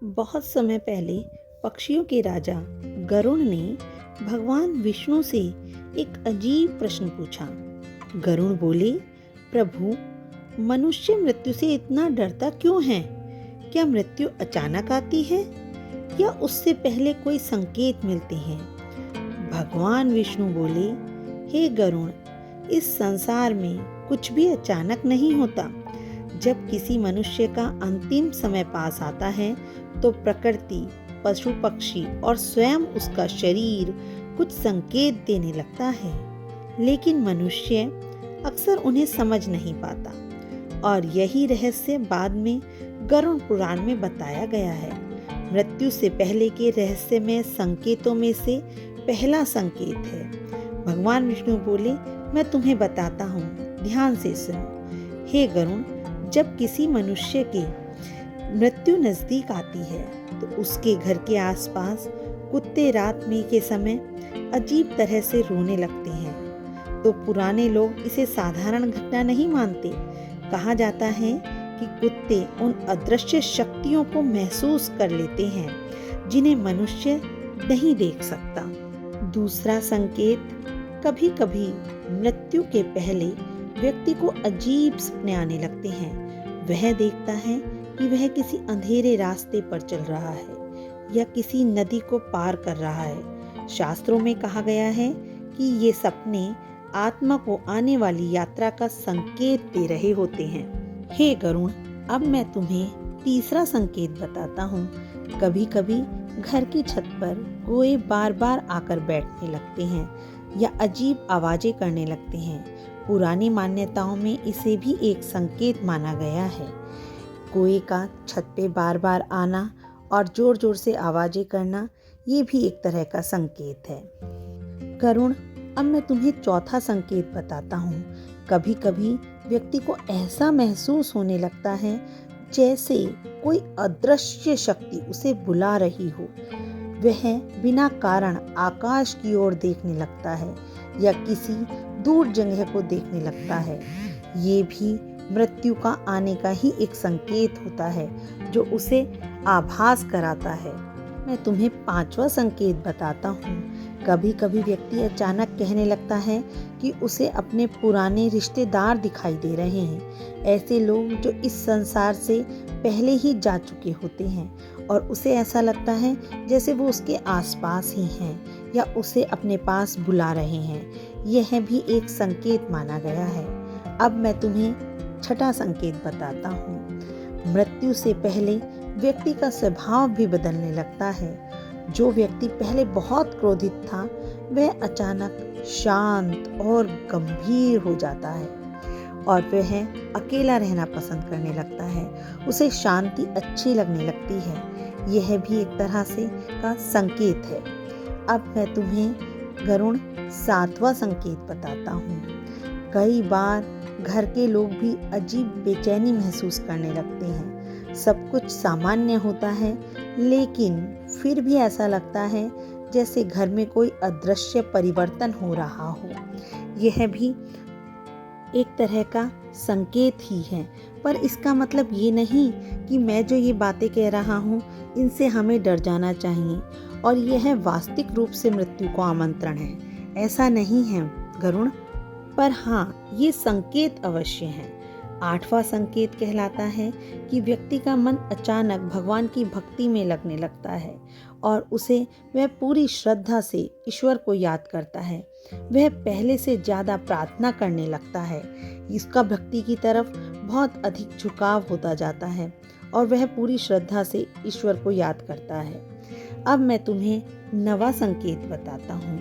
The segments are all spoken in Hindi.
बहुत समय पहले पक्षियों के राजा गरुड़ ने भगवान विष्णु से एक अजीब प्रश्न पूछा। गरुड़ बोले, प्रभु, मनुष्य मृत्यु से इतना डरता क्यों है? क्या मृत्यु अचानक आती है या उससे पहले कोई संकेत मिलते हैं? भगवान विष्णु बोले, हे गरुड़, इस संसार में कुछ भी अचानक नहीं होता। जब किसी मनुष्य का अंतिम समय पास आता है तो प्रकृति, पशु पक्षी और स्वयं उसका शरीर कुछ संकेत देने लगता है, लेकिन मनुष्य अक्सर उन्हें समझ नहीं पाता। और यही रहस्य बाद में गरुड़ पुराण में बताया गया है। मृत्यु से पहले के रहस्यमय संकेतों में से पहला संकेत है। भगवान विष्णु बोले, मैं तुम्हें बताता हूँ, ध्यान से सुनो। हे गरुड़, जब किसी मनुष्य की मृत्यु नजदीक आती है तो उसके घर के आसपास कुत्ते रात में के समय अजीब तरह से रोने लगते हैं, तो पुराने लोग इसे साधारण घटना नहीं मानते। कहा जाता है कि कुत्ते उन अदृश्य शक्तियों को महसूस कर लेते हैं जिन्हें मनुष्य नहीं देख सकता। दूसरा संकेत, कभी कभी मृत्यु के पहले व्यक्ति को अजीब सपने आने लगते हैं। वह देखता है कि वह किसी अंधेरे रास्ते पर चल रहा है या किसी नदी को पार कर रहा है। शास्त्रों में कहा गया है कि ये सपने आत्मा को आने वाली यात्रा का संकेत दे रहे होते हैं। हे गरुड़, अब मैं तुम्हें तीसरा संकेत बताता हूँ। कभी कभी घर की छत पर कोई बार बार आकर बैठने लगते हैं या अजीब आवाजें करने लगते हैं। पुरानी मान्यताओं में इसे भी एक संकेत माना गया है। कोए का छत पे बार बार आना और जोर जोर से आवाजें करना, ये भी एक तरह का संकेत है। गरुड़, अब मैं तुम्हें चौथा संकेत बताता हूँ। कभी कभी व्यक्ति को ऐसा महसूस होने लगता है जैसे कोई अदृश्य शक्ति उसे बुला रही हो। वह बिना कारण आकाश की ओर देखने लगता है या किसी दूर जगह को देखने लगता है। ये भी मृत्यु का आने का ही एक संकेत होता है जो उसे आभास कराता है। मैं तुम्हें पांचवा संकेत बताता हूँ। कभी कभी व्यक्ति अचानक कहने लगता है कि उसे अपने पुराने रिश्तेदार दिखाई दे रहे हैं। ऐसे लोग जो इस संसार से पहले ही जा चुके होते हैं और उसे ऐसा लगता है जैसे वो उसके आसपास ही हैं या उसे अपने पास बुला रहे हैं। यह भी एक संकेत माना गया है। अब मैं तुम्हें छठा संकेत बताता हूँ। मृत्यु से पहले व्यक्ति का स्वभाव भी बदलने लगता है। जो व्यक्ति पहले बहुत क्रोधित था, वह अचानक शांत और गंभीर हो जाता है और वह अकेला रहना पसंद करने लगता है। उसे शांति अच्छी लगने लगती है। यह भी एक तरह से का संकेत है। अब मैं तुम्हें गरुड़ सातवां संकेत बताता हूँ। कई बार घर के लोग भी अजीब बेचैनी महसूस करने लगते हैं। सब कुछ सामान्य होता है, लेकिन फिर भी ऐसा लगता है जैसे घर में कोई अदृश्य परिवर्तन हो रहा हो। यह भी एक तरह का संकेत ही है, पर इसका मतलब ये नहीं कि मैं जो ये बातें कह रहा हूँ इनसे हमें डर जाना चाहिए और यह वास्तविक रूप से मृत्यु को आमंत्रण है। ऐसा नहीं है गरुड़, पर हाँ, ये संकेत अवश्य हैं। आठवां संकेत कहलाता है कि व्यक्ति का मन अचानक भगवान की भक्ति में लगने लगता है और उसे वह पूरी श्रद्धा से ईश्वर को याद करता है। वह पहले से ज्यादा प्रार्थना करने लगता है। इसका भक्ति की तरफ बहुत अधिक झुकाव होता जाता है और वह पूरी श्रद्धा से ईश्वर को याद करता है। अब मैं तुम्हें नवा संकेत बताता हूँ।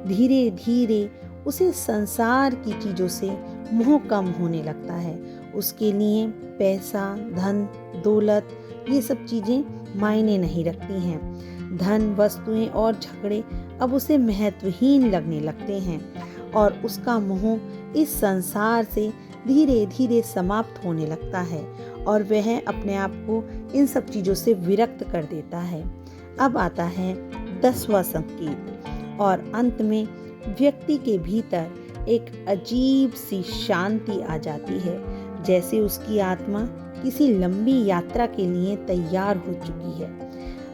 धीरे धीरे उसे संसार की चीजों से मोह कम होने लगता है। उसके लिए पैसा, धन, दौलत, ये सब चीजें मायने नहीं रखती हैं। धन, वस्तुएं और झगड़े अब उसे महत्वहीन लगने लगते हैं और उसका मोह इस संसार से धीरे धीरे समाप्त होने लगता है और वह अपने आप को इन सब चीजों से विरक्त कर देता है। अब आता है 10वां संकेत और अंत में व्यक्ति के भीतर एक अजीब सी शांति आ जाती है, जैसे उसकी आत्मा किसी लंबी यात्रा के लिए तैयार हो चुकी है।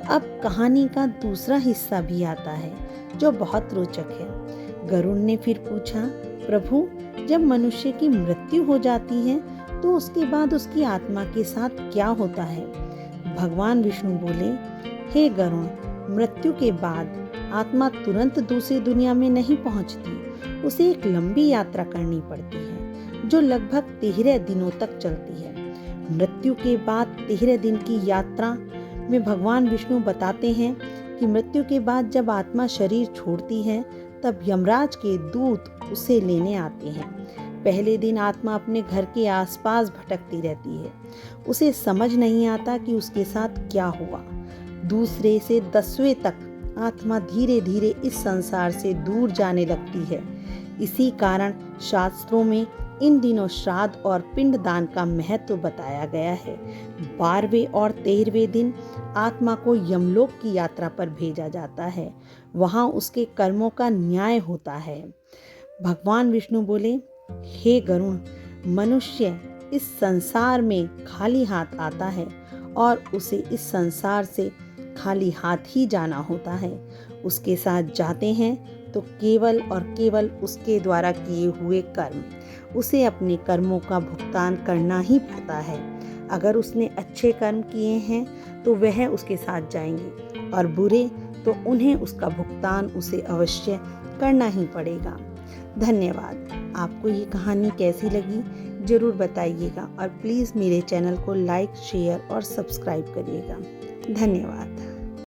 अब कहानी का दूसरा हिस्सा भी आता है जो बहुत रोचक है। गरुड़ ने फिर पूछा, प्रभु, जब मनुष्य की मृत्यु हो जाती है तो उसके बाद उसकी आत्मा के साथ क्या होता है? भगवान विष्णु बोले, हे गरुड़, मृत्यु के बाद आत्मा तुरंत दूसरी दुनिया में नहीं पहुंचती। उसे एक लंबी यात्रा करनी पड़ती है जो लगभग 13 दिनों तक चलती है। मृत्यु के बाद 13 दिन की यात्रा में भगवान विष्णु बताते हैं कि मृत्यु के बाद जब आत्मा शरीर छोड़ती है तब यमराज के दूत उसे लेने आते हैं। पहले दिन आत्मा अपने घर के आसपास भटकती रहती है। उसे समझ नहीं आता कि उसके साथ क्या हुआ। दूसरे से 10वें तक आत्मा धीरे धीरे इस संसार से दूर जाने लगती है। इसी कारण शास्त्रों में इन दिनों श्राद्ध और पिंडदान का महत्व बताया गया है। 12वें और 13वें दिन आत्मा को यमलोक की यात्रा पर भेजा जाता है। वहाँ उसके कर्मों का न्याय होता है। भगवान विष्णु बोले, हे गरुड़, मनुष्य इस संसार में खाली हाथ आता है और उसे इस संसार से खाली हाथ ही जाना होता है। उसके साथ जाते हैं तो केवल और केवल उसके द्वारा किए हुए कर्म, उसे अपने कर्मों का भुगतान करना ही पड़ता है। अगर उसने अच्छे कर्म किए हैं तो वह उसके साथ जाएंगे और बुरे तो उन्हें उसका भुगतान उसे अवश्य करना ही पड़ेगा। धन्यवाद। आपको ये कहानी कैसी लगी ज़रूर बताइएगा और प्लीज़ मेरे चैनल को लाइक, शेयर और सब्सक्राइब करिएगा। धन्यवाद।